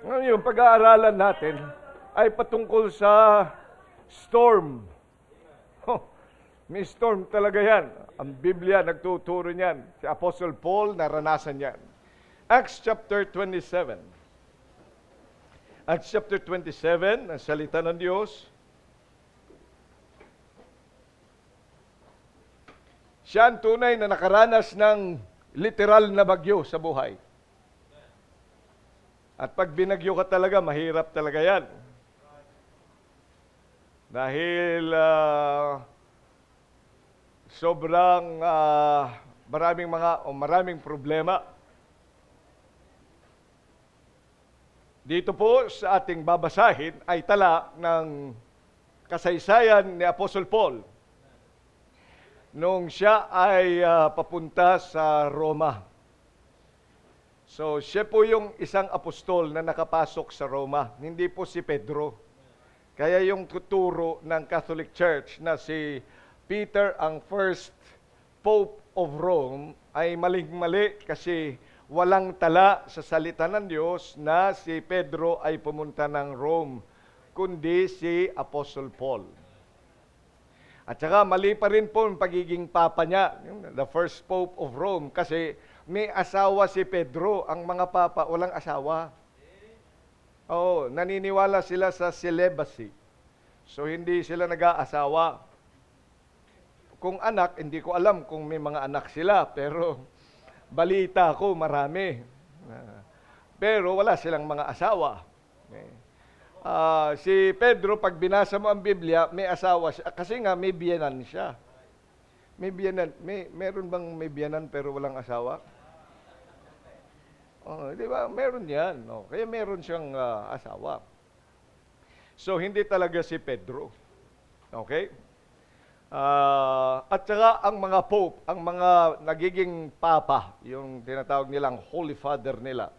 Ngayon, yung pag-aaralan natin ay patungkol sa storm. Oh, may storm talaga yan. Ang Biblia nagtuturo niyan. Si Apostle Paul naranasan yan. Acts chapter 27. Acts chapter 27, ang salita ng Diyos. Siya ang tunay na nakaranas ng literal na bagyo sa buhay. At pag binagyo ka talaga, mahirap talaga yan. Dahil sobrang maraming problema. Dito po sa ating babasahin ay tala ng kasaysayan ni Apostle Paul nung siya ay papunta sa Roma. So, siya po yung isang apostol na nakapasok sa Roma. Hindi po si Pedro. Kaya yung tuturo ng Catholic Church na si Peter ang first Pope of Rome ay maling-mali kasi walang tala sa salita ng Diyos na si Pedro ay pumunta ng Rome, kundi si Apostle Paul. At saka mali pa rin po ang pagiging papa niya, the first Pope of Rome, kasi may asawa si Pedro. Ang mga papa, walang asawa. Oo, naniniwala sila sa celibacy. So, hindi sila nag-aasawa. Kung anak, hindi ko alam kung may mga anak sila, pero balita ko marami. Pero wala silang mga asawa. Si Pedro, pag binasa mo ang Biblia, may asawa siya. Kasi nga, may biyenan siya. May biyenan. Meron bang may biyenan pero walang asawa? Oh, di ba? Meron yan. No? Kaya meron siyang asawa. So, hindi talaga si Pedro. Okay? At saka ang mga pope, ang mga nagiging papa, yung tinatawag nilang Holy Father nila,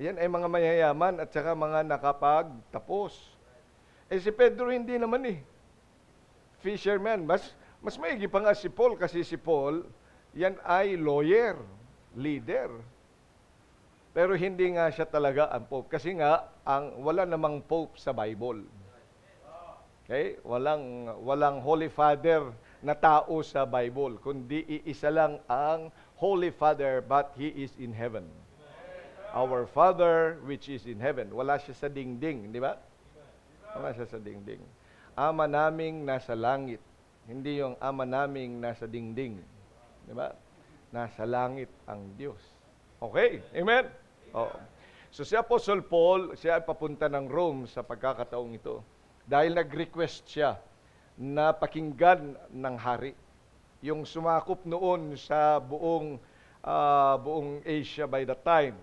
ayan ay mga mayayaman at saka mga nakapagtapos. Si Pedro hindi naman fisherman. Mas maigi pa nga si Paul kasi si Paul, yan ay lawyer, leader. Pero hindi nga siya talaga ang Pope. Kasi nga, wala namang Pope sa Bible. Okay? Walang Holy Father na tao sa Bible. Kundi iisa lang ang Holy Father, but He is in heaven. Our Father which is in heaven. Wala siya sa dingding, di ba? Wala siya sa dingding. Ama naming nasa langit. Hindi yung ama naming nasa dingding. Di ba? Nasa langit ang Diyos. Okay? Amen? Oh. So si Apostle Paul, siya ay papunta ng Rome sa pagkakataong ito. Dahil nag-request siya na pakinggan ng hari. Yung sumakop noon sa buong Asia by that time.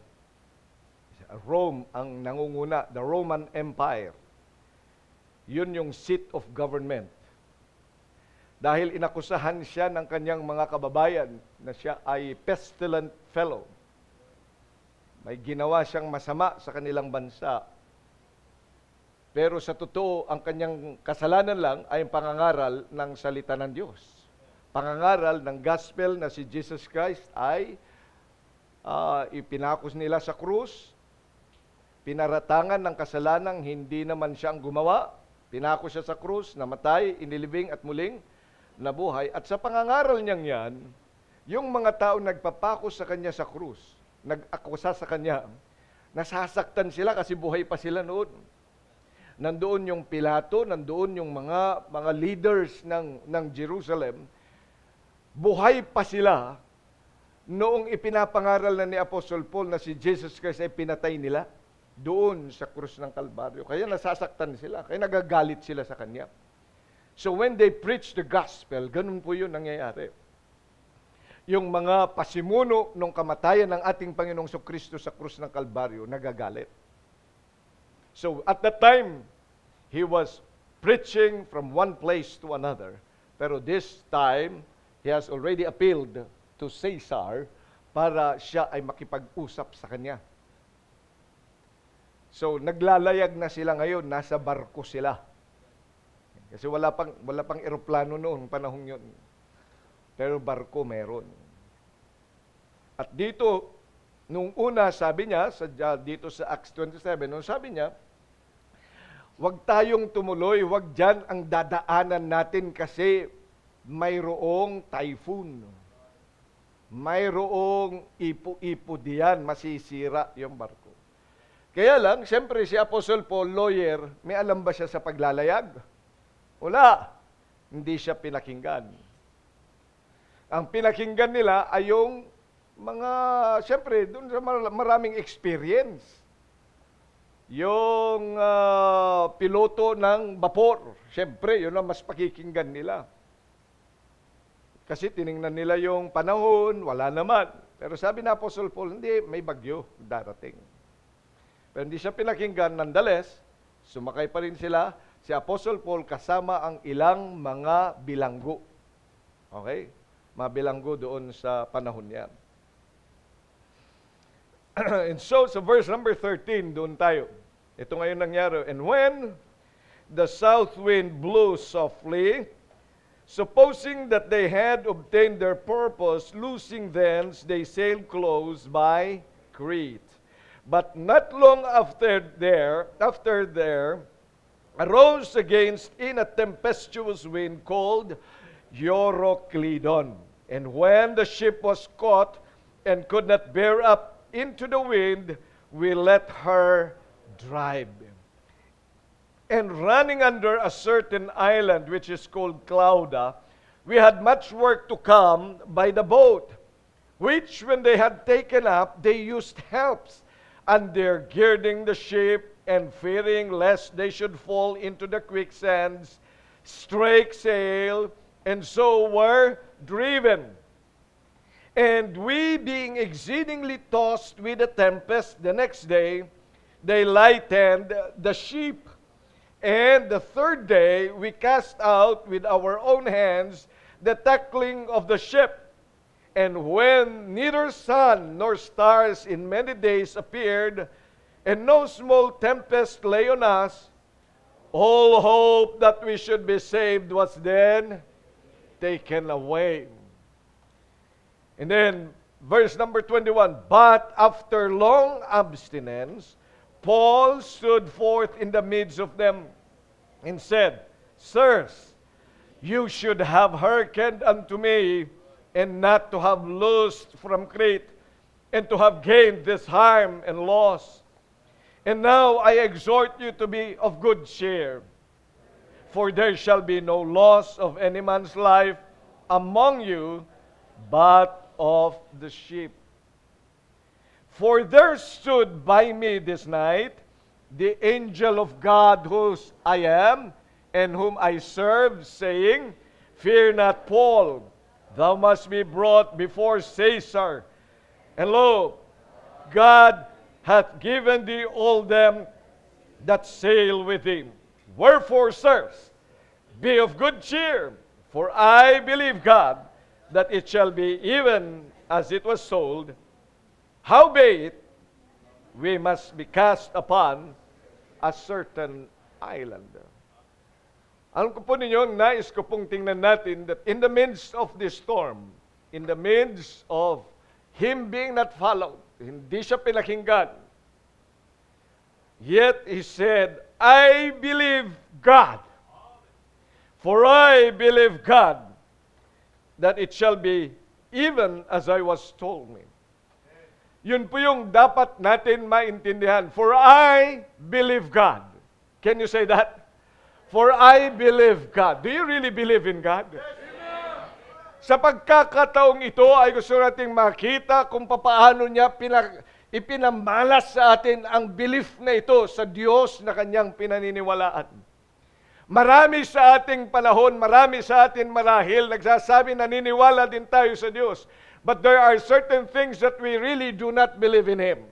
Rome ang nangunguna, the Roman Empire. Yun yung seat of government. Dahil inakusahan siya ng kanyang mga kababayan na siya ay pestilent fellow. May ginawa siyang masama sa kanilang bansa. Pero sa totoo, ang kanyang kasalanan lang ay ang pangangaral ng salita ng Diyos. Pangangaral ng gospel na si Jesus Christ ay ipinakos nila sa krus, pinaratangan ng kasalanang hindi naman siya ang gumawa, pinakos siya sa krus, namatay, inilibing at muling nabuhay. At sa pangangaral niyang yan, yung mga tao nagpapako sa kanya sa krus, nag-akusa sa kanya, nasasaktan sila kasi buhay pa sila noon. Nandoon yung Pilato, nandoon yung mga leaders ng Jerusalem, buhay pa sila noong ipinapangaral na ni Apostle Paul na si Jesus Christ ay pinatay nila doon sa krus ng Kalbaryo. Kaya nasasaktan sila, kaya nagagalit sila sa kanya. So when they preach the gospel, ganun po yun nangyayari. Yung mga pasimuno ng kamatayan ng ating Panginoong Kristo sa krus ng Kalbaryo, nagagalit. So at that time, he was preaching from one place to another. Pero this time, he has already appealed to Caesar para siya ay makipag-usap sa kanya. So naglalayag na sila ngayon, nasa barko sila. Kasi wala pang eroplano noong panahon yun. Pero barko meron. At dito, Nung una, sabi niya, dito sa Acts 27, nung sabi niya, huwag tayong tumuloy, huwag dyan ang dadaanan natin kasi mayroong typhoon. Mayroong ipo-ipo diyan, masisira yung barko. Kaya lang, siyempre si Apostle Paul, lawyer, may alam ba siya sa paglalayag? Wala. Hindi siya pinakinggan. Ang pinakinggan nila ay yung mga, siyempre, doon sa maraming experience. Yung piloto ng vapor, siyempre, yun ang mas pakikinggan nila. Kasi tiningnan nila yung panahon, wala naman. Pero sabi na Apostle Paul, hindi, may bagyo darating. Pero hindi siya pinakinggan, nonetheless, sumakay pa rin sila, si Apostle Paul kasama ang ilang mga bilanggo. Okay? Mga bilanggo doon sa panahon niya. And so, sa verse number 13, doon tayo. Ito ngayon nangyari. And when the south wind blew softly, supposing that they had obtained their purpose, losing thence, they sailed close by Crete. But not long after there, arose against in a tempestuous wind called Euroclydon. And when the ship was caught and could not bear up into the wind, we let her drive. And running under a certain island, which is called Clauda, we had much work to come by the boat, which when they had taken up, they used helps, undergirding the ship, and fearing lest they should fall into the quicksands, strake sail, and so were driven. And we, being exceedingly tossed with the tempest, the next day, they lightened the ship. And the third day, we cast out with our own hands the tackling of the ship. And when neither sun nor stars in many days appeared, and no small tempest lay on us, all hope that we should be saved was then taken away. And then, verse number 21, but after long abstinence, Paul stood forth in the midst of them and said, Sirs, you should have hearkened unto me, and not to have loosed from Crete, and to have gained this harm and loss. And now I exhort you to be of good cheer, for there shall be no loss of any man's life among you, but of the ship. For there stood by me this night the angel of God whose I am, and whom I serve, saying, Fear not, Paul, thou must be brought before Caesar. And lo, God hath given thee all them that sail with him. Wherefore, sirs, be of good cheer, for I believe God, that it shall be even as it was told. Howbeit, we must be cast upon a certain island. Alam ko po ninyo, nais ko pong tingnan natin that in the midst of this storm, in the midst of him being not followed, hindi siya pinakinggan, yet he said, I believe God, for I believe God, that it shall be even as I was told me. Yun po yung dapat natin maintindihan. For I believe God. Can you say that? For I believe God. Do you really believe in God? Yes, sa pagkakataong ito ay gusto nating makita kung paano niya ipinamalas sa atin ang belief na ito sa Diyos na kanyang pinaniniwalaan. Marami sa ating panahon, marami sa atin marahil nagsasabi naniniwala din tayo sa Diyos. But there are certain things that we really do not believe in Him.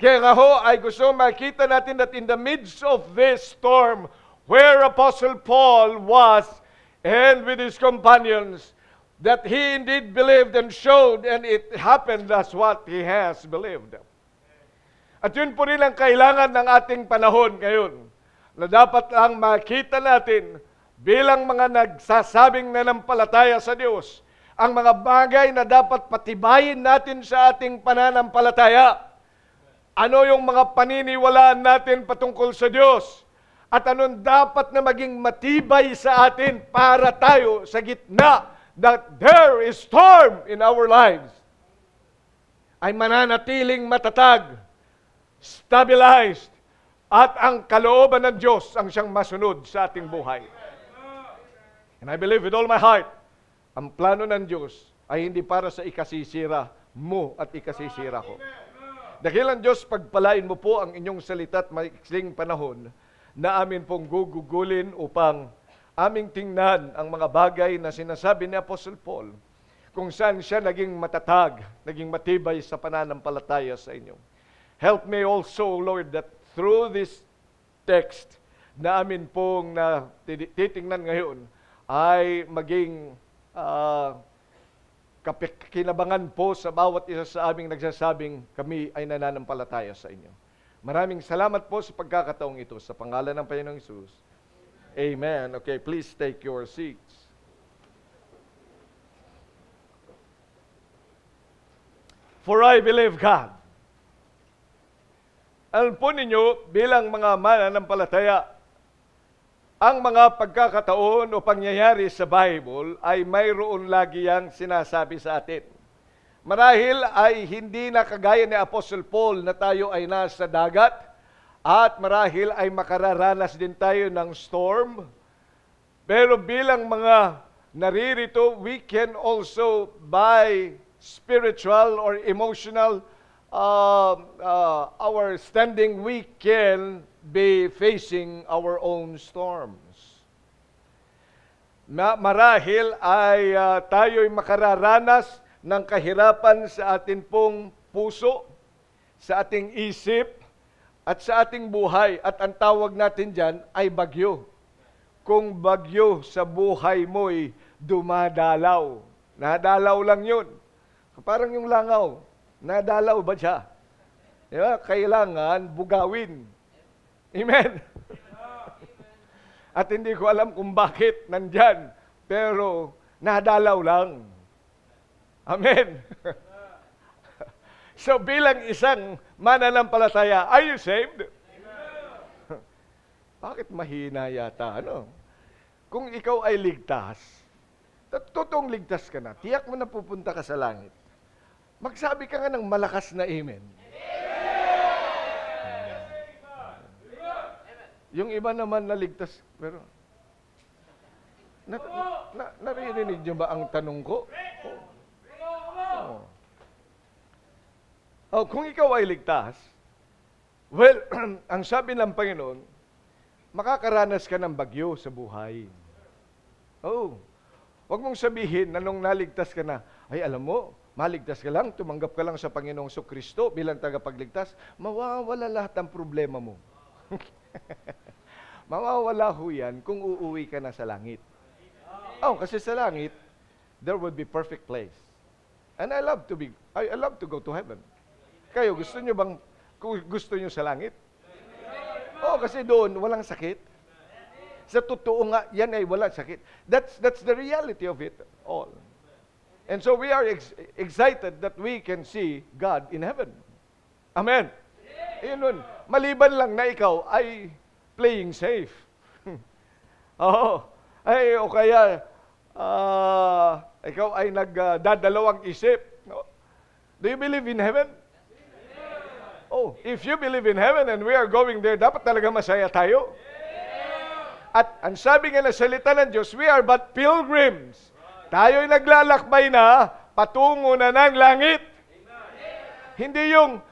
Kaya nga ho, ay gusto makita natin that in the midst of this storm, where Apostle Paul was, and with his companions, that he indeed believed and showed, and it happened as what he has believed. At yun po rin ang kailangan ng ating panahon ngayon, na dapat lang makita natin bilang mga nagsasabing nanampalataya sa Diyos, ang mga bagay na dapat patibayin natin sa ating pananampalataya. Ano yung mga paniniwalaan natin patungkol sa Diyos? At anong dapat na maging matibay sa atin para tayo sa gitna that there is storm in our lives ay mananatiling matatag, stabilized, at ang kalooban ng Diyos ang siyang masunod sa ating buhay. And I believe with all my heart, ang plano ng Diyos ay hindi para sa ikasisira mo at ikasisira ko. Dakilang Diyos, pagpalain mo po ang inyong salita at maiksing panahon na amin pong gugugulin upang aming tingnan ang mga bagay na sinasabi ni Apostle Paul kung saan siya naging matatag, naging matibay sa pananampalataya sa inyo. Help me also, Lord, that through this text na amin pong titingnan ngayon ay maging kinabangan po sa bawat isa sa aming nagsasabing kami ay nananampalataya sa inyo. Maraming salamat po sa pagkakataong ito. Sa pangalan ng Panginoong Hesus. Amen. Okay, please take your seats. For I believe God. Alam po ninyo, bilang mga mananampalataya, ang mga pagkakataon o pangyayari sa Bible ay mayroon lagi yang sinasabi sa atin. Marahil ay hindi na kagaya ni Apostle Paul na tayo ay nasa dagat at marahil ay makararanas din tayo ng storm. Pero bilang mga naririto, we can also by spiritual or emotional our standing, we can be facing our own storms. Marahil ay tayo'y makararanas ng kahirapan sa ating pong puso, sa ating isip, at sa ating buhay. At ang tawag natin dyan ay bagyo. Kung bagyo sa buhay mo'y dumadalaw. Nadalaw lang yun. Parang yung langaw. Nadalaw ba siya? Diba? Kailangan bugawin. Amen. At hindi ko alam kung bakit nandyan, pero nadalaw lang. Amen. So bilang isang mananampalataya, are you saved? Bakit mahina yata? Ano? Kung ikaw ay ligtas, totoong ligtas ka na, tiyak mo na pupunta ka sa langit. Magsabi ka nga ng malakas na amen. Yung iba naman naligtas, pero naririnig niyo ba ang tanong ko? Kung ikaw ay ligtas, well, ang sabi ng Panginoon, makakaranas ka ng bagyo sa buhay. Huwag mong sabihin na nung naligtas ka na, ay alam mo, maligtas ka lang, tumanggap ka lang sa Panginoong Kristo bilang tagapagligtas, mawawala lahat ng problema mo. Mawawala ho yan kung uuwi ka na sa langit. Kasi sa langit, there would be perfect place. And I love to go to heaven. Kayo, gusto nyo sa langit? Kasi doon, walang sakit. Sa totoo nga, yan ay walang sakit. That's the reality of it all. And so we are excited that we can see God in heaven. Amen. Ayun nun. Maliban lang na ikaw ay playing safe. O kaya ikaw ay nagdadalawang isip. Do you believe in heaven? If you believe in heaven and we are going there, dapat talaga masaya tayo. At ang sabi nga na salita ng Diyos, we are but pilgrims. Tayo'y naglalakbay na patungo na ng langit. Hindi yung,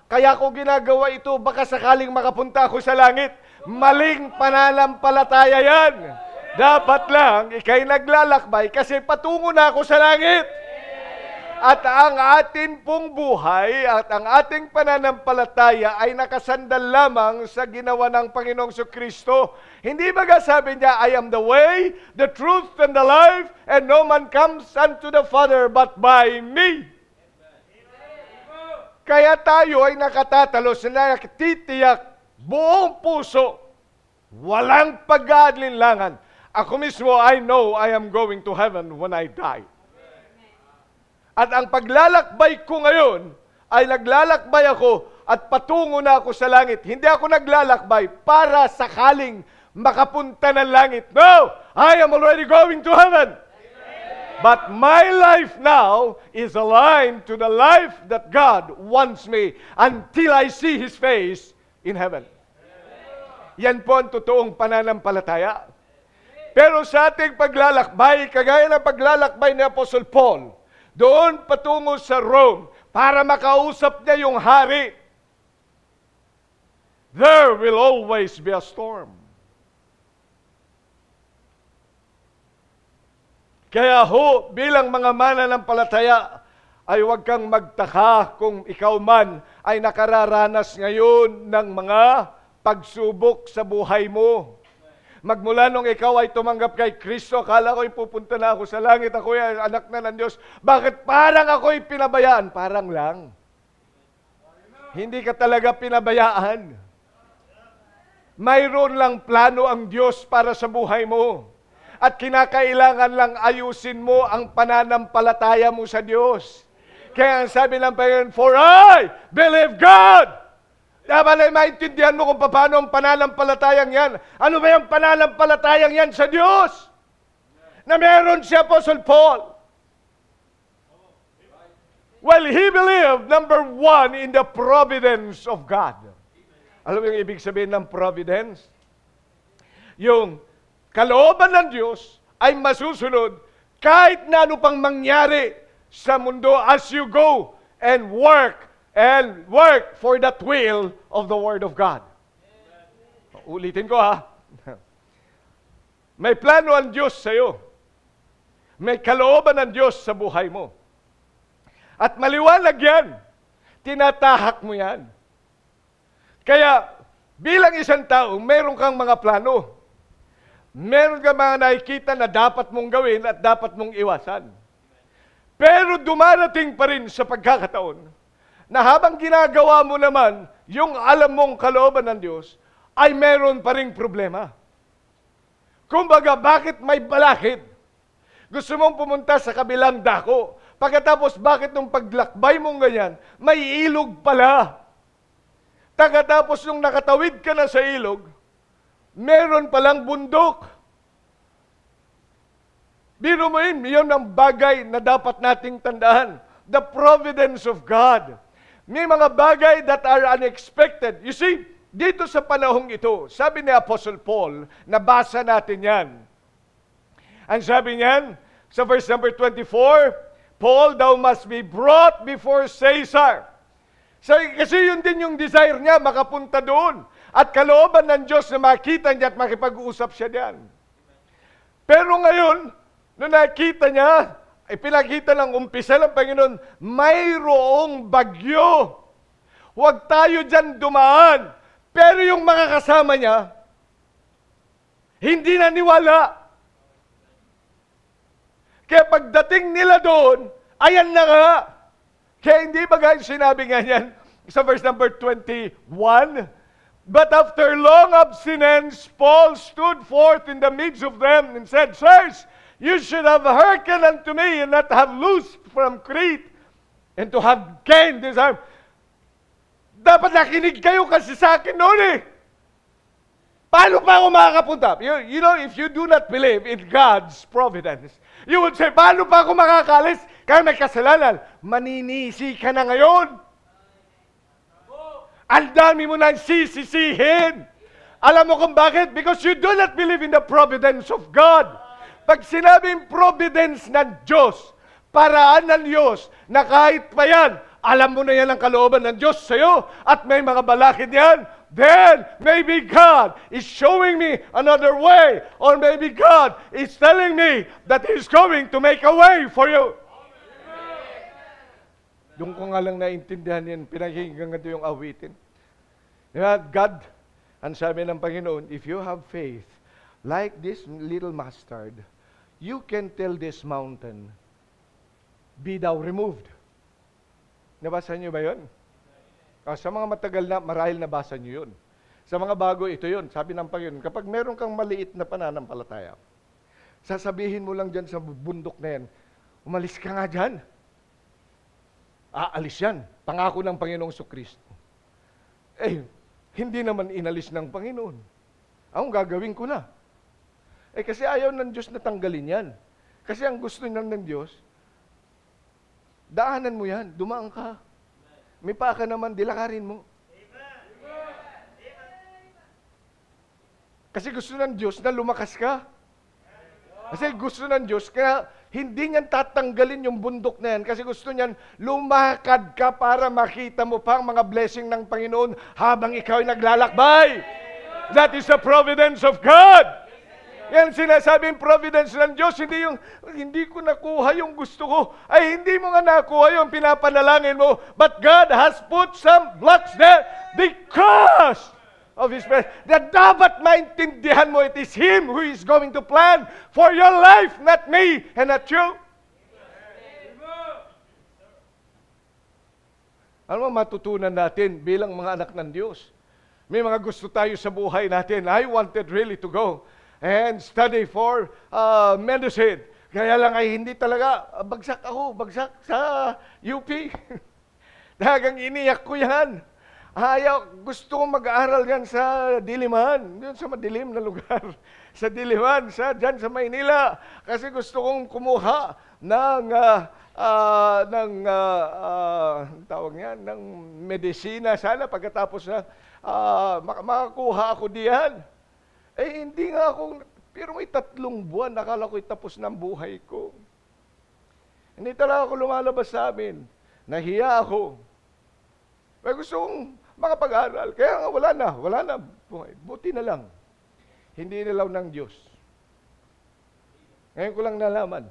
kaya ko ginagawa ito, baka sakaling makapunta ako sa langit. Maling pananampalataya yan. Dapat lang, ikay naglalakbay kasi patungo na ako sa langit. At ang atin pong buhay at ang ating pananampalataya ay nakasandal lamang sa ginawa ng Panginoong Kristo. Hindi ba sabi niya, I am the way, the truth, and the life, and no man comes unto the Father but by me. Kaya tayo ay nakatatalos na nakatitiyak buong puso, walang pag-alinlangan. Ako mismo, I know I am going to heaven when I die. At ang paglalakbay ko ngayon ay naglalakbay ako at patungo na ako sa langit. Hindi ako naglalakbay para sakaling makapunta ng langit. No! I am already going to heaven. But my life now is aligned to the life that God wants me until I see His face in heaven. Yan po ang totoong pananampalataya. Pero sa ating paglalakbay, kagaya ng paglalakbay ni Apostle Paul, doon patungo sa Rome para makausap niya yung hari, there will always be a storm. Kaya ho, bilang mga mananampalataya, ay huwag kang magtaka kung ikaw man ay nakararanas ngayon ng mga pagsubok sa buhay mo. Magmula nung ikaw ay tumanggap kay Kristo, akala ko'y pupunta na ako sa langit, ako ay anak na ng Diyos. Bakit parang ako'y pinabayaan? Parang lang. Hindi ka talaga pinabayaan. Mayroon lang plano ang Diyos para sa buhay mo. At kinakailangan lang ayusin mo ang pananampalataya mo sa Diyos. Kaya ang sabi ng Panginoon, for I believe God. Dapat ay maintindihan mo kung paano ang pananampalatayang yan. Ano ba yung pananampalatayang yan sa Diyos? Na meron si Apostle Paul. Well, he believed, number one, in the providence of God. Alam mo yung ibig sabihin ng providence? Yung kalooban ng Diyos ay masusunod kahit na ano pang mangyari sa mundo as you go and work for that will of the Word of God. Ulitin ko ha. May plano ang Diyos sa iyo. May kalooban ng Diyos sa buhay mo. At maliwanag yan. Tinatahak mo yan. Kaya bilang isang tao, meron kang mga plano. Meron ka mga nakikita na dapat mong gawin at dapat mong iwasan. Pero dumarating pa rin sa pagkakataon na habang ginagawa mo naman yung alam mong kalooban ng Diyos, ay meron pa ring problema. Kumbaga, bakit may balakid? Gusto mong pumunta sa kabilang dako. Pagkatapos, bakit nung paglakbay mong ganyan, may ilog pala. Pagkatapos nung nakatawid ka na sa ilog, meron palang bundok. Biro mo yun ang bagay na dapat nating tandaan. The providence of God. May mga bagay that are unexpected. You see, dito sa panahong ito, sabi ni Apostle Paul, nabasa natin yan. Ang sabi niyan, sa verse number 24, Paul, thou must be brought before Caesar. Kasi yun din yung desire niya, makapunta doon. At kalooban ng Diyos na makita niya at makipag-uusap siya diyan. Pero ngayon, nung nakita niya, ay pinakita ng umpisa ng Panginoon, mayroong bagyo. Huwag tayo dyan dumaan. Pero yung mga kasama niya, hindi naniwala. Kaya pagdating nila doon, ayan na nga. Kaya hindi ba guys sinabi nga yan sa verse number 21? But after long abstinence, Paul stood forth in the midst of them and said, Sirs, you should have hearkened unto me and not have loosed from Crete and to have gained this arm. Dapat nakinig kayo kasi sa akin noon eh. Paano pa ako makakapunta? You know, if you do not believe in God's providence, you would say, paano pa ako makakalis? Kaya may kasalanan. Maninisi ka na ngayon. Ang dami mo nang sisisihin. Alam mo kung bakit? Because you do not believe in the providence of God. Pag sinabing providence ng Diyos, paraan ng Diyos, na kahit pa yan, alam mo na yan ang kalooban ng Diyos sa'yo, at may mga balakid yan, then maybe God is showing me another way, or maybe God is telling me that He's going to make a way for you. Doon ko nga lang naintindihan yan, pinakinggan ko yung awitin. God, ang sabi ng Panginoon, if you have faith, like this little mustard, you can tell this mountain, be thou removed. Nabasa niyo ba yun? Sa mga matagal na, marahil nabasa niyo yun. Sa mga bago, ito yun. Sabi ng Panginoon, kapag meron kang maliit na pananampalataya, sasabihin mo lang dyan sa bundok na yan, umalis ka nga dyan. aalis yan. Pangako ng Panginoong Kristo. Hindi naman inalis ng Panginoon. Ang gagawin ko na. Kasi ayaw ng Diyos na tanggalin yan. Kasi ang gusto ng Diyos, daanan mo yan, dumaan ka. May paa ka naman, dilakarin mo. Kasi gusto ng Diyos na lumakas ka. Kasi gusto ng Diyos, kaya hindi niyan tatanggalin yung bundok na yan. Kasi gusto niyan, lumakad ka para makita mo pa ang mga blessing ng Panginoon habang ikaw ay naglalakbay. That is the providence of God. Yan sinasabing providence ng Diyos, hindi ko nakuha yung gusto ko. Ay, hindi mo nga nakuha yung pinapanalangin mo. But God has put some blocks there because of His presence. That dapat maintindihan mo, it is Him who is going to plan for your life, not me and not you. Ano matutunan natin bilang mga anak ng Diyos? May mga gusto tayo sa buhay natin. I wanted really to go and study for medicine. Kaya lang ay hindi talaga, bagsak sa UP. Dagang iniyak ko yan. Gusto kong mag-aaral yan sa Diliman, yun sa madilim na lugar. Sa Diliman, dyan sa Maynila. Kasi gusto kong kumuha ng medisina sana pagkatapos na makakuha ako diyan. Hindi nga ako, pero may 3 buwan, nakala ko'y tapos ng buhay ko. Hindi talaga ako lumalabas sa amin. Nahiya ako. Gusto kong makapag-aral. Kaya nga wala na buhay. Buti na lang. Hindi nilaw ng Diyos. Ngayon ko lang nalaman.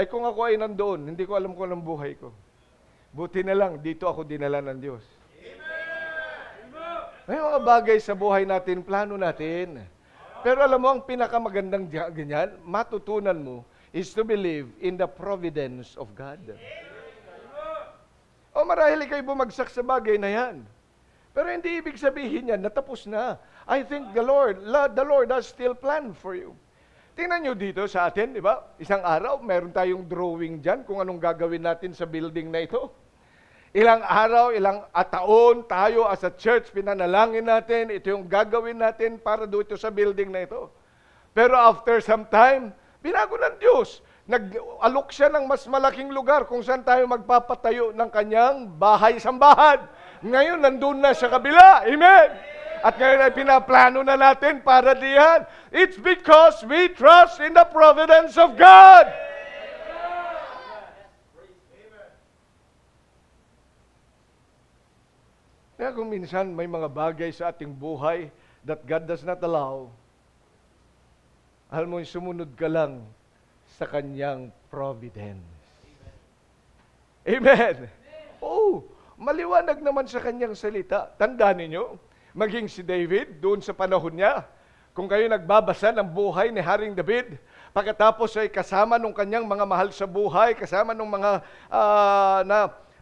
Kung ako ay nandoon, hindi ko alam kung anong buhay ko. Buti na lang, dito ako dinala ng Diyos. May mga bagay sa buhay natin, plano natin. Pero alam mo, ang pinakamagandang ganyan, matutunan mo, is to believe in the providence of God. Marahil kayo bumagsak sa bagay na yan. Pero hindi ibig sabihin yan, natapos na. I think the Lord has still planned for you. Tingnan nyo dito sa atin, di ba? Isang araw, meron tayong drawing dyan kung anong gagawin natin sa building na ito. Ilang araw, taon tayo as a church, pinanalangin natin, ito yung gagawin natin para dito sa building na ito. Pero after some time, binago ng Diyos. Nag-alok siya ng mas malaking lugar kung saan tayo magpapatayo ng kanyang bahay-sambahan. Ngayon, nandun na sa kabila. Amen! At ngayon ay pinaplano na natin para diyan. It's because we trust in the providence of God. Kaya kung minsan may mga bagay sa ating buhay that God does not allow, alam mo, sumunod ka lang sa kanyang providence. Amen. Maliwanag naman sa kanyang salita. Tandaan ninyo, maging si David, doon sa panahon niya, kung kayo nagbabasa ng buhay ni Haring David, pagkatapos ay kasama nung kanyang mga mahal sa buhay, kasama nung mga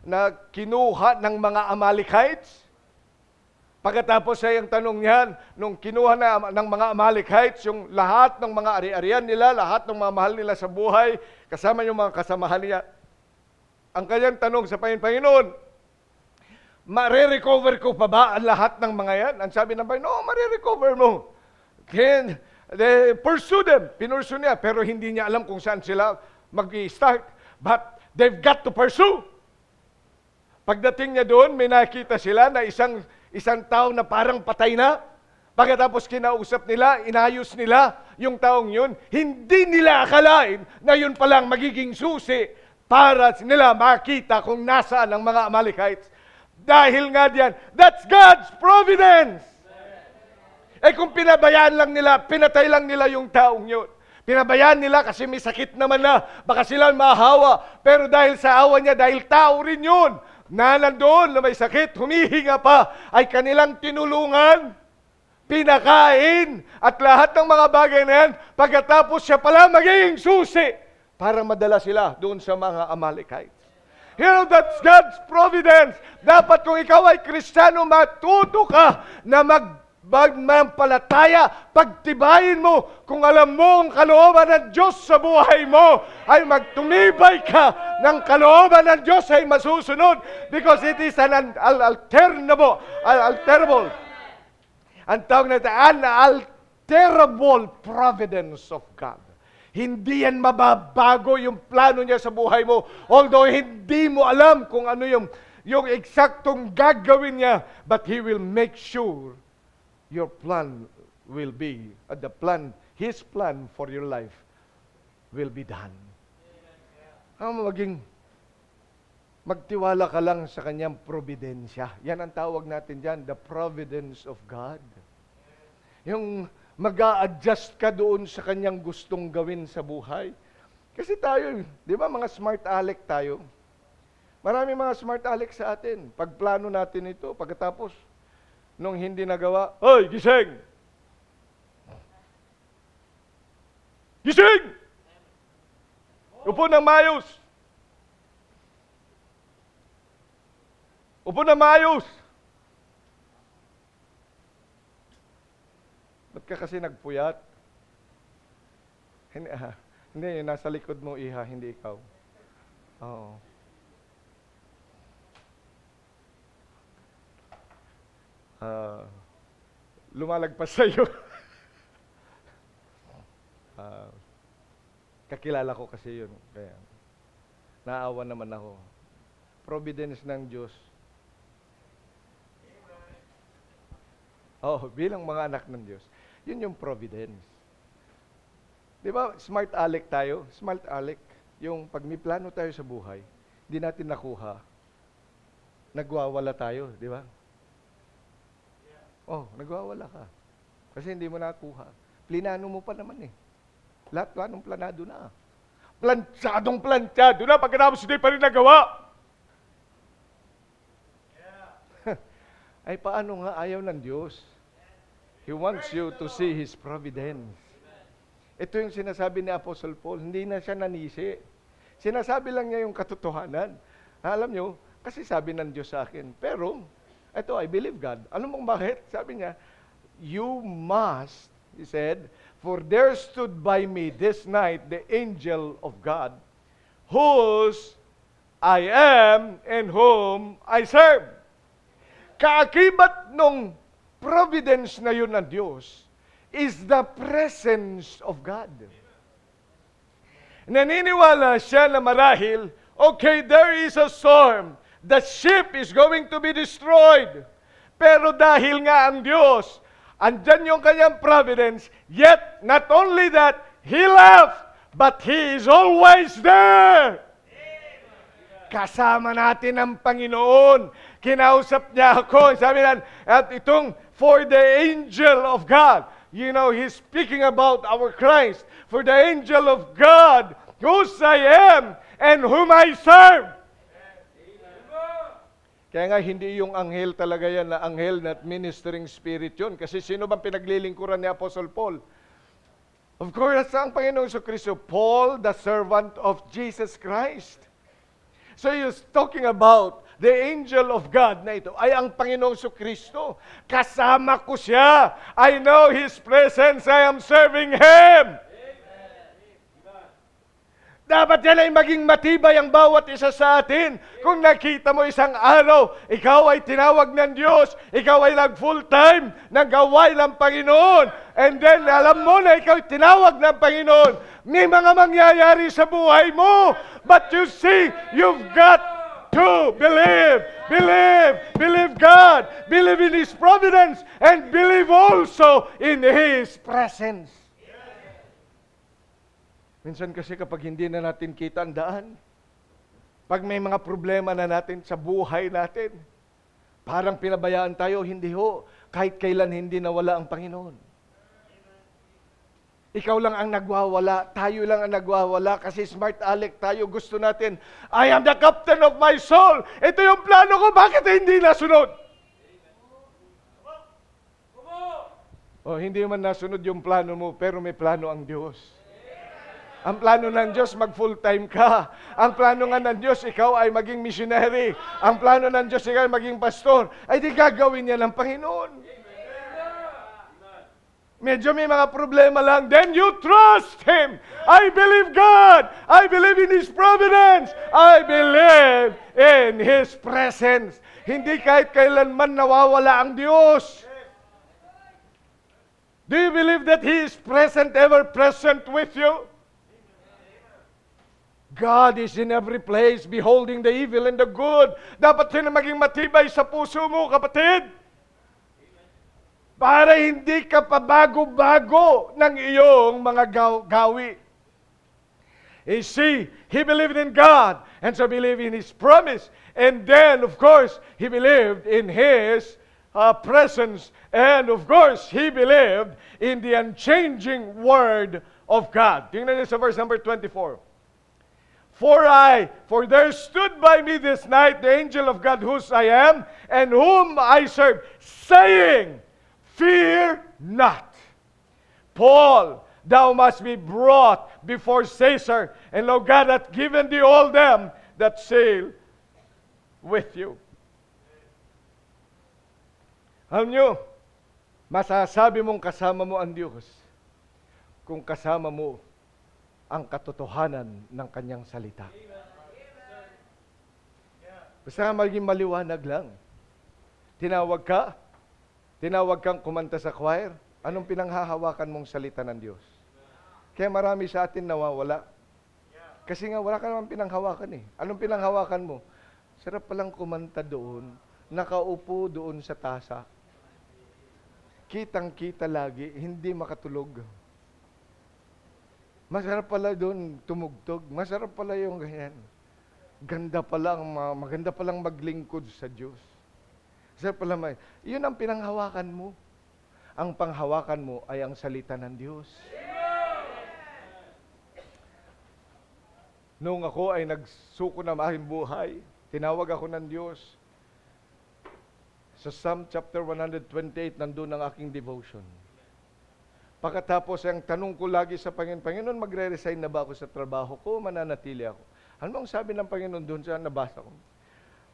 na kinuha ng mga Amalekites. Pagkatapos ay ang tanong niyan, nung kinuha ng mga Amalekites, yung lahat ng mga ari-arian nila, lahat ng mga mahal nila sa buhay, kasama yung mga kasamahan niya. Ang kanyang tanong sa Panginoon, mare-recover ko pa ba ang lahat ng mga yan? Ang sabi ng Panginoon, mare-recover mo. They pursue them. Pinursu niya, pero hindi niya alam kung saan sila mag-i-start. But they've got to pursue. Pagdating niya doon, may nakita sila na isang tao na parang patay na. Pagkatapos kinausap nila, inayos nila yung taong yun. Hindi nila akalain na yun palang magiging susi para nila makita kung nasaan ang mga Amalekites. Dahil nga diyan, that's God's providence. Kung pinabayaan lang nila, pinatay lang nila yung taong yun. Pinabayaan nila kasi may sakit naman na, baka sila mahawa. Pero dahil sa awa niya, dahil tao rin yun, na nandoon na may sakit, humihinga pa, ay kanilang tinulungan, pinakain, at lahat ng mga bagay na yan, pagkatapos siya pala magiging susi para madala sila doon sa mga Amalekites. You know, that's God's providence. Dapat kung ikaw ay Kristiyano, matuto ka na magmampalataya, pagtibayin mo kung alam mo ang kalooban ng Diyos sa buhay mo, ay magtumibay ka ng kalooban ng Diyos ay masusunod because it is an alterable, ang tawag natin, unalterable providence of God. Hindi yan mababago yung plano niya sa buhay mo. Although hindi mo alam kung ano yung eksaktong gagawin niya, but He will make sure your plan will be, His plan for your life will be done. Magtiwala ka lang sa kanyang providensya. Yan ang tawag natin dyan, the providence of God. Yung mag-a-adjust ka doon sa kanyang gustong gawin sa buhay. Kasi tayo, di ba mga smart aleck tayo? Marami mga smart aleck sa atin. Pagplano natin ito, pagkatapos, nung hindi nagawa, "Hoy, gising! Gising! Upo ng maayos! Upo ng maayos!" Ba't ka kasi nagpuyat? Hindi, nasa likod mo, iha, hindi ikaw. Oo. Lumalagpas sa'yo. Kakilala ko kasi yun. Kaya, naawa naman ako. Providence ng Diyos. Bilang mga anak ng Diyos. Yun yung providence. Di ba, smart aleck tayo? Smart aleck. Yung pag may plano tayo sa buhay, hindi natin nakuha, nagwawala tayo, di ba? Nagwawala ka. Kasi hindi mo nakuha. Plinano mo pa naman eh. Lahat planong planado na. Plansyadong plansyado na, pagkatapos hindi pa rin nagawa. Ay paano nga ayaw ng Diyos? He wants you to see His providence. Ito yung sinasabi ni Apostle Paul, hindi na siya nanisi. Sinasabi lang niya yung katotohanan. Alam nyo, kasi sabi ng Diyos sa akin, pero, ito, I believe God. Alam mo bakit? Sabi niya, you must, He said, for there stood by me this night the angel of God, whose I am and whom I serve. Kaakibat nung providence na yun ng Diyos is the presence of God. Naniniwala siya na marahil, okay, there is a storm. The ship is going to be destroyed. Pero dahil nga ang Diyos, andyan yung kanyang providence, yet not only that, He left, but He is always there. Kasama natin ang Panginoon. Kinausap niya ako. Sabi na, at itong for the angel of God. You know, He's speaking about our Christ. For the angel of God, whose I am and whom I serve. Kaya nga, hindi yung anghel talaga yan na anghel na ministering spirit yun. Kasi sino bang pinaglilingkuran ni Apostle Paul? Of course, ang Panginoong Kristo, Paul, the servant of Jesus Christ. So he's talking about the angel of God na ito ay ang Panginoong Kristo. Kasama ko siya. I know His presence. I am serving Him. Dapat yan ay maging matibay ang bawat isa sa atin. Kung nakita mo isang araw, ikaw ay tinawag ng Diyos, ikaw ay nag-full-time ng gawain ng Panginoon, and then alam mo na ikaw ay tinawag ng Panginoon, may mga mangyayari sa buhay mo. But you see, you've got to believe God, believe in His providence, and believe also in His presence. Minsan kasi kapag hindi na natin kita ang daan, pag may mga problema na natin sa buhay natin, parang pinabayaan tayo, hindi ho, kahit kailan hindi nawala ang Panginoon. Ikaw lang ang nagwawala, tayo lang ang nagwawala kasi smart aleck tayo, gusto natin, I am the captain of my soul. Ito yung plano ko, bakit hindi nasunod? Hindi man nasunod yung plano mo, pero may plano ang Diyos. Ang plano ng Diyos, mag-full-time ka. Ang plano nga ng Diyos, ikaw ay maging missionary. Ang plano ng Diyos, ikaw ay maging pastor. Ay di gagawin niya ng Panginoon. Medyo may mga problema lang, then you trust Him. I believe God. I believe in His providence. I believe in His presence. Hindi kahit kailanman nawawala ang Diyos. Do you believe that He is present, ever present with you? God is in every place, beholding the evil and the good. Dapat yun na maging matibay sa puso mo, kapatid. Para hindi ka pabago-bago ng iyong mga gawi. You see, he believed in God, and so believed in His promise. And then, of course, he believed in His presence. And of course, he believed in the unchanging Word of God. Tingnan niyo sa verse number 24. For there stood by me this night the angel of God whose I am, and whom I serve, saying, Fear not. Paul, thou must be brought before Caesar, and lo, God hath given thee all them that sail with you. Alam nyo, masasabi mong kasama mo ang Diyos kung kasama mo ang katotohanan ng Kanyang salita. Basta maging maliwanag lang. Tinawag kang kumanta sa choir, anong pinanghahawakan mong salita ng Diyos? Kaya marami sa atin nawawala. Kasi nga wala ka naman pinanghawakan eh. Anong pinanghawakan mo? Sarap palang kumanta doon, nakaupo doon sa tasa. Kitang-kita lagi, hindi makatulog. Masarap pala doon tumugtog. Masarap pala yung ganyan. Maganda palang maglingkod sa Diyos. Masarap pala yun ang pinanghawakan mo. Ang panghawakan mo ay ang salita ng Diyos. Noong ako ay nagsuko na aking buhay, tinawag ako ng Diyos. Sa Psalm chapter 128, nandun ang aking devotion. Pagkatapos, ang tanong ko lagi sa Panginoon, Panginoon, magre-resign na ba ako sa trabaho ko? Mananatili ako. Ano bang sabi ng Panginoon doon sa nabasa ko?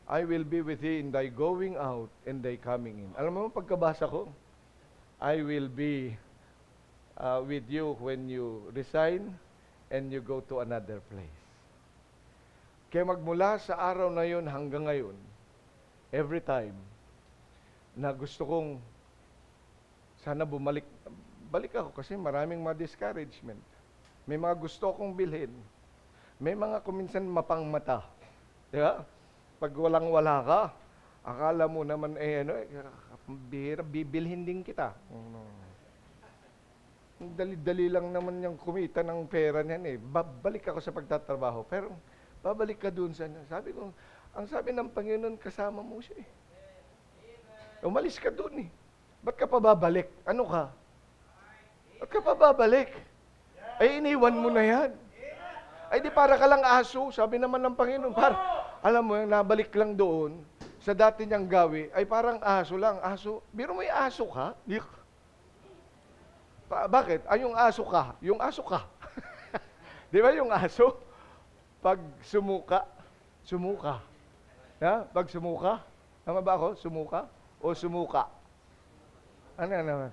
I will be with thee in thy going out and thy coming in. Alam mo, pagkabasa ko, I will be with you when you resign and you go to another place. Kaya magmula sa araw na yun hanggang ngayon, every time na gusto kong sana balik ako kasi maraming ma-discouragement. May mga gusto akong bilhin. May mga kuminsan mapangmata. Di ba? Pag walang-wala ka, akala mo naman, bibilhin din kita. Dali-dali lang naman yung kumita ng pera niyan eh. Babalik ako sa pagtatrabaho. Pero babalik ka dun sa sabi ko, ang sabi ng Panginoon, kasama mo siya eh. Umalis ka dun eh. Ba't ka pa babalik? Ano ka? Ba't ka pa babalik? Ay, iniwan mo na yan. Ay, di para ka lang aso. Sabi naman ng Panginoon, alam mo, yung nabalik lang doon, sa dati niyang gawi, ay parang aso lang. Aso. Biro mo yung aso ka? Bakit? Ay, yung aso ka. Yung aso ka. Di ba yung aso? Pag sumuka. Ya? Pag sumuka. Tama ba ako? Sumuka? O sumuka? Ano?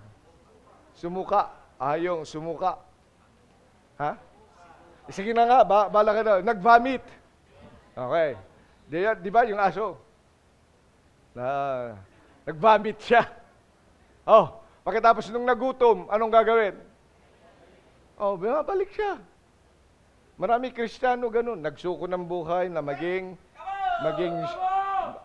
Sumuka. Yung sumuka. Ha? Sige na nga, bala ka na. Nag-vomit. Okay. Di ba yung aso? Nag-vomit siya. Pagkatapos nung nagutom, anong gagawin? Bumabalik siya. Marami Kristiyano ganun. Nagsuko ng buhay na maging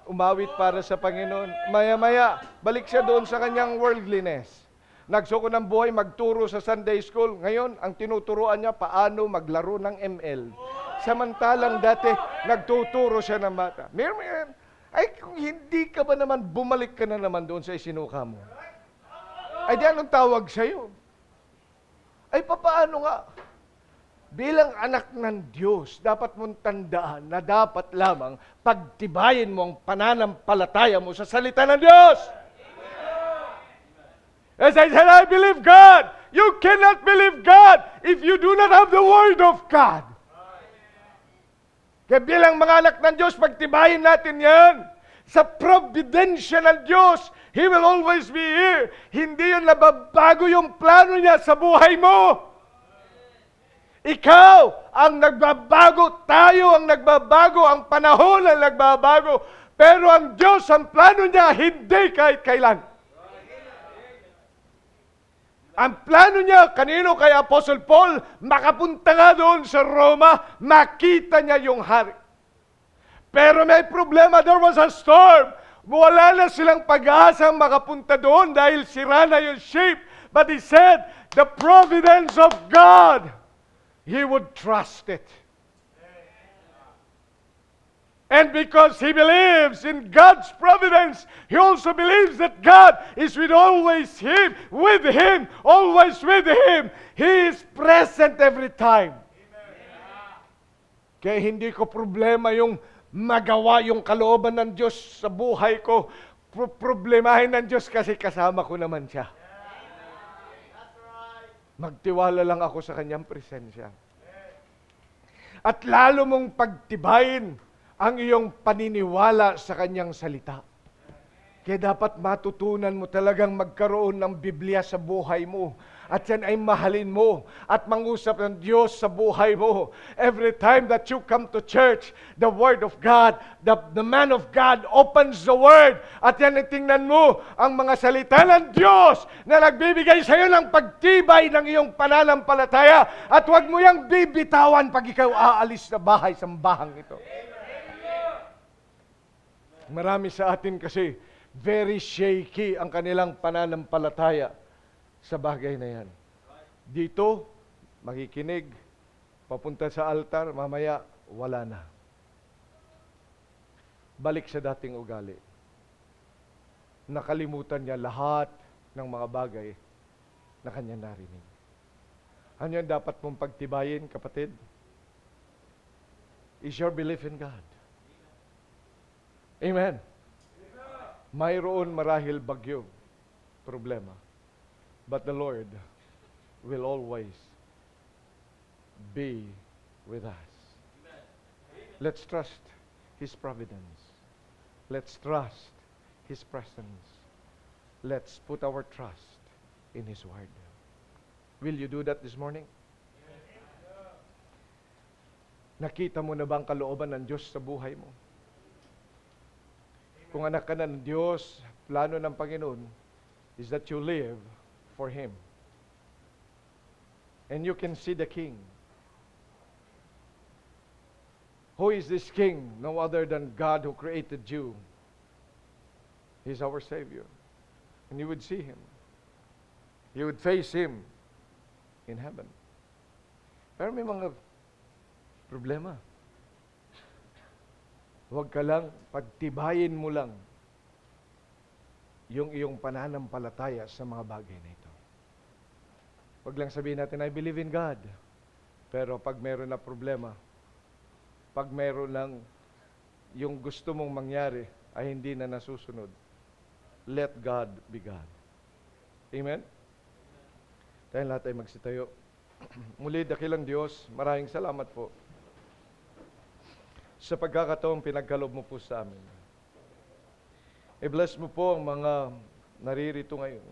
umawit para sa Panginoon. Maya-maya, balik siya doon sa kanyang worldliness. Nagsuko ng buhay, magturo sa Sunday school. Ngayon, ang tinuturuan niya, paano maglaro ng ML. Samantalang dati, nagtuturo siya ng bata. Ay, kung hindi ka ba naman, bumalik ka na naman doon sa isinuka mo. Ay, di anong tawag sa'yo? Ay, papaano nga? Bilang anak ng Diyos, dapat mong tandaan na dapat lamang pagtibayin mo ang pananampalataya mo sa salita ng Diyos. As I said, I believe God. You cannot believe God if you do not have the Word of God. Kaya bilang mga anak ng Diyos, pagtibayin natin yan. Sa providensya ng Diyos, He will always be here. Hindi yun nababago yung plano niya sa buhay mo. Ikaw ang nagbabago, tayo ang nagbabago, ang panahon ang nagbabago. Pero ang Diyos, ang plano niya, hindi kahit kailan. Ang plano niya, kanino kay Apostle Paul, makapunta nga doon sa Roma, makita niya yung hari. Pero may problema, there was a storm. Wala na silang pag-asang makapunta doon dahil sira na yung ship. But he said, the providence of God, he would trust it. And because he believes in God's providence, he also believes that God is always with him, always with him. He is present every time. Kaya hindi ko problema yung magawa yung kalooban ng Diyos sa buhay ko. Problemahin ng Diyos kasi kasama ko naman siya. Magtiwala lang ako sa kanyang presensya. At lalo mong pagtibayin ang iyong paniniwala sa kanyang salita. Kaya dapat matutunan mo talagang magkaroon ng Biblia sa buhay mo. At yan ay mahalin mo at mangusap ng Diyos sa buhay mo. Every time that you come to church, the Word of God, the man of God opens the Word. At yan ay tingnan mo ang mga salita ng Diyos na nagbibigay sa iyo ng pagtibay ng iyong pananampalataya. At huwag mo yang bibitawan pag ikaw aalis sa bahay, sambahang ito. Marami sa atin kasi very shaky ang kanilang pananampalataya sa bagay na yan. Dito, makikinig, papunta sa altar, mamaya, wala na. Balik sa dating ugali. Nakalimutan niya lahat ng mga bagay na kanya narinig. Ano yan dapat mong pagtibayin, kapatid? Is your belief in God. Amen. Mayroon marahil bagyo, problema. But the Lord will always be with us. Let's trust His providence. Let's trust His presence. Let's put our trust in His Word. Will you do that this morning? Nakita mo na ba ang kalooban ng Diyos sa buhay mo? Kung anak ka ng Diyos, plano ng Panginoon is that you live for Him. And you can see the King. Who is this King? No other than God who created you. He's our Savior. And you would see Him. You would face Him in heaven. Pero may mga problema. Huwag ka lang, pagtibayin mo lang yung iyong pananampalataya sa mga bagay na ito. Huwag lang sabihin natin, I believe in God. Pero pag meron na problema, pag meron lang yung gusto mong mangyari ay hindi na nasusunod, let God be God. Amen? Tayo lahat ay magsitayo. Muli, dakilang Diyos, maraming salamat po sa pagkakataong pinagkaloob mo po sa amin. I-bless mo po ang mga naririto ngayon.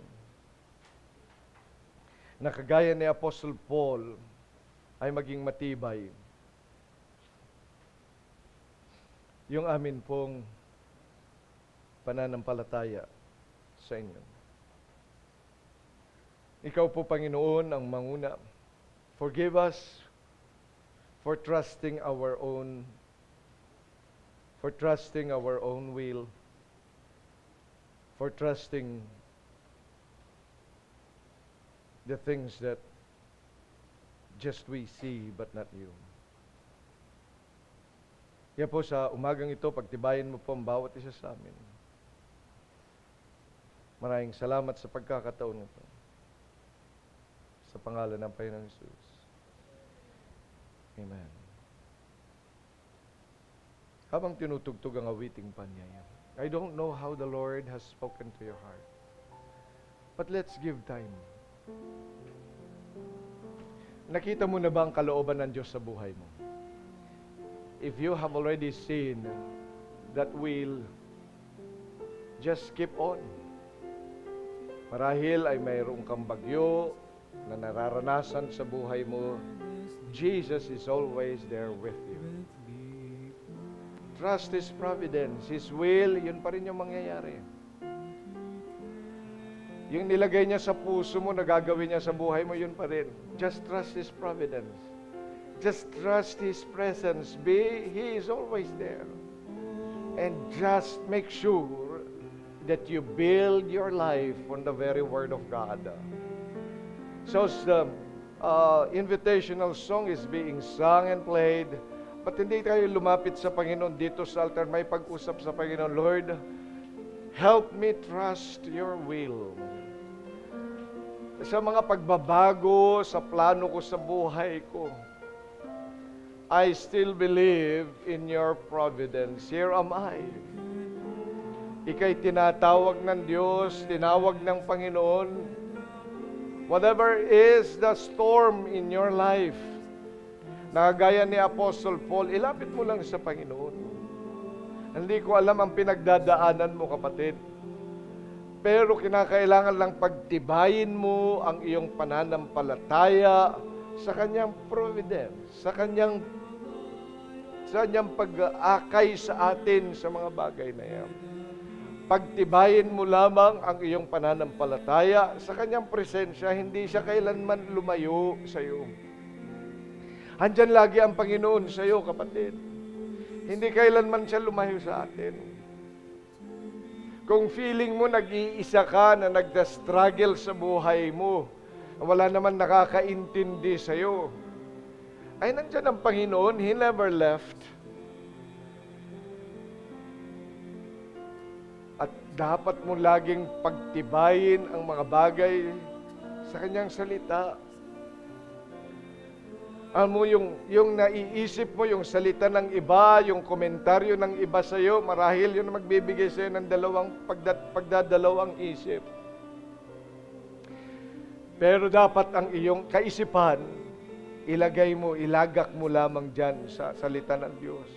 Na kagaya ni Apostle Paul ay maging matibay. Yung amin pong pananampalataya sa inyo. Ikaw po, Panginoon, ang manguna. Forgive us for trusting our own will, for trusting the things that just we see but not you. Kaya po sa umagang ito, pagtibayin mo po ang bawat isa sa amin. Maraming salamat sa pagkakataon nito. Sa pangalan ng Panginoong Jesus. Amen. Habang tinutugtog ang awiting panyaya, I don't know how the Lord has spoken to your heart. But let's give time. Nakita mo na ba ang kalooban ng Diyos sa buhay mo? If you have already seen that will Just keep on. Marahil ay mayroong kang bagyo na nararanasan sa buhay mo. Jesus is always there with you. Trust His providence, His will, yun pa rin yung mangyayari. Yung nilagay niya sa puso mo na gagawin niya sa buhay mo, yun pa rin. Just trust His providence. Just trust His presence. He is always there. And just make sure that you build your life on the very Word of God. So the invitational song is being sung and played, but hindi tayo lumapit sa Panginoon dito sa altar. May pag-usap sa Panginoon, Lord, help me trust your will. Sa mga pagbabago sa plano ko sa buhay ko, I still believe in your providence. Here am I. Ika'y tinatawag ng Diyos, tinawag ng Panginoon. Whatever is the storm in your life, na gaya ni Apostle Paul, ilapit mo lang sa Panginoon. Hindi ko alam ang pinagdadaanan mo, kapatid. Pero kinakailangan lang pagtibayin mo ang iyong pananampalataya sa Kanyang providence, sa Kanyang pag-aakay sa atin sa mga bagay na yan. Pagtibayin mo lamang ang iyong pananampalataya sa Kanyang presensya, hindi siya kailanman lumayo sa iyo. Andyan lagi ang Panginoon sa iyo, kapatid. Hindi kailanman siya lumayo sa atin. Kung feeling mo nag-iisa ka na nagda-struggle sa buhay mo, wala naman nakakaintindi sa iyo, ay nandyan ang Panginoon. He never left. At dapat mo laging pagtibayin ang mga bagay sa Kanyang salita. Alam mo, yung naiisip mo, yung salita ng iba, yung komentaryo ng iba sa iyo, marahil yun ang magbibigay sa iyo ng pagdadalawang isip. Pero dapat ang iyong kaisipan, ilagak mo lamang dyan sa salita ng Diyos.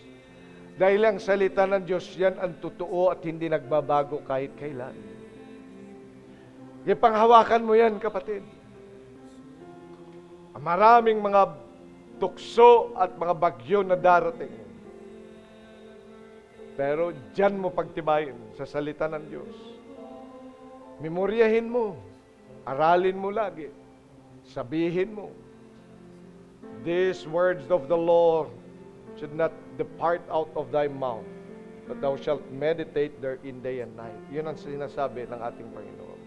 Dahil ang salita ng Diyos, yan ang totoo at hindi nagbabago kahit kailan. Ipanghawakan mo yan, kapatid. Maraming mga tukso at mga bagyo na darating. Pero dyan mo pagtibayin sa salita ng Diyos. Memoryahin mo, aralin mo lagi, sabihin mo, these words of the Lord should not depart out of thy mouth, but thou shalt meditate therein day and night. Yun ang sinasabi ng ating Panginoon.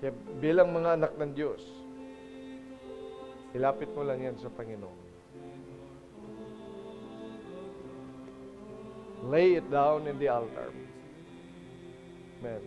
Kaya bilang mga anak ng Diyos, ilapit mo lang yan sa Panginoon. Lay it down in the altar. Amen.